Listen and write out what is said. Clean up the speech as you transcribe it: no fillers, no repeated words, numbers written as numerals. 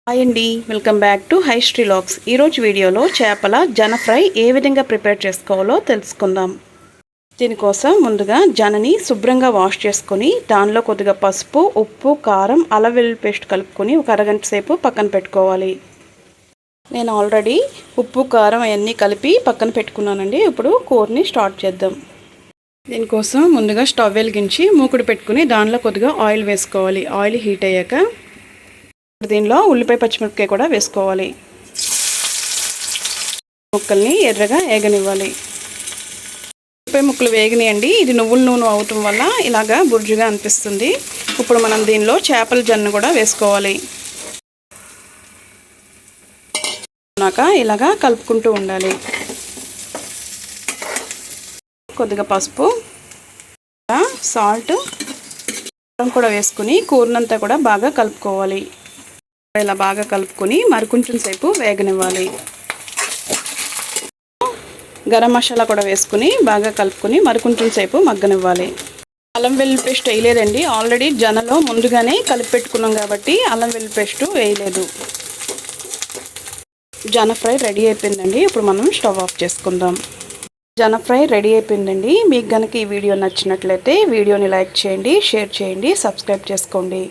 Hi అండి, welcome back to హైస్ట్రీ logs. ఈరోజు వీడియోలో చేపల జన ఫ్రై ఏ విధంగా ప్రిపేర్ చేసుకోవాలో తెలుసుకుందాం. దీనికోసం ముందుగా జనని శుభ్రంగా వాష్ చేసుకొని దానిలో కొద్దిగా పసుపు, ఉప్పు, కారం, అల్లం వెల్లుల్లి పేస్ట్ కలుపుకొని ఒక అరగంట సేపు పక్కన పెట్టుకోవాలి. నేను ఆల్రెడీ ఉప్పు, కారం అవన్నీ కలిపి పక్కన పెట్టుకున్నానండి. ఇప్పుడు కూరని స్టార్ట్ చేద్దాం. దీనికోసం ముందుగా స్టవ్ వెలిగించి మూకుడు పెట్టుకుని దానిలో కొద్దిగా ఆయిల్ వేసుకోవాలి. ఆయిల్ హీట్ అయ్యాక దీనిలో ఉల్లిపాయ, పచ్చిమిరపకాయ కూడా వేసుకోవాలి. ముక్కల్ని ఎర్రగా వేగనివ్వాలి. ఉల్లిపాయ ముక్కలు వేగనియండి. ఇది నువ్వుల నూనె అవటం వల్ల ఇలాగా బుర్జుగా అనిపిస్తుంది. ఇప్పుడు మనం దీనిలో చేపల జన్ను కూడా వేసుకోవాలి. ఇలాగా కలుపుకుంటూ ఉండాలి. కొద్దిగా పసుపు, సాల్ట్ కూడా వేసుకుని కూరనంతా కూడా బాగా కలుపుకోవాలి. ఇలా బాగా కలుపుకొని మరికొంచెం సేపు వేగనివ్వాలి. గరం మసాలా కూడా వేసుకుని బాగా కలుపుకొని మరికొంచెం సేపు మగ్గనివ్వాలి. అల్లం వెల్లుల్లి పేస్ట్ వేయలేదండి. ఆల్రెడీ జనలో ముందుగానే కలిపి పెట్టుకున్నాం కాబట్టి అల్లం వెల్లుల్లి పేస్ట్ వేయలేదు. జన ఫ్రై రెడీ అయిపోయిందండి. ఇప్పుడు మనం స్టవ్ ఆఫ్ చేసుకుందాం. జన ఫ్రై రెడీ అయిపోయిందండి. మీకు కనుక ఈ వీడియో నచ్చినట్లయితే వీడియోని లైక్ చేయండి, షేర్ చేయండి, సబ్స్క్రైబ్ చేసుకోండి.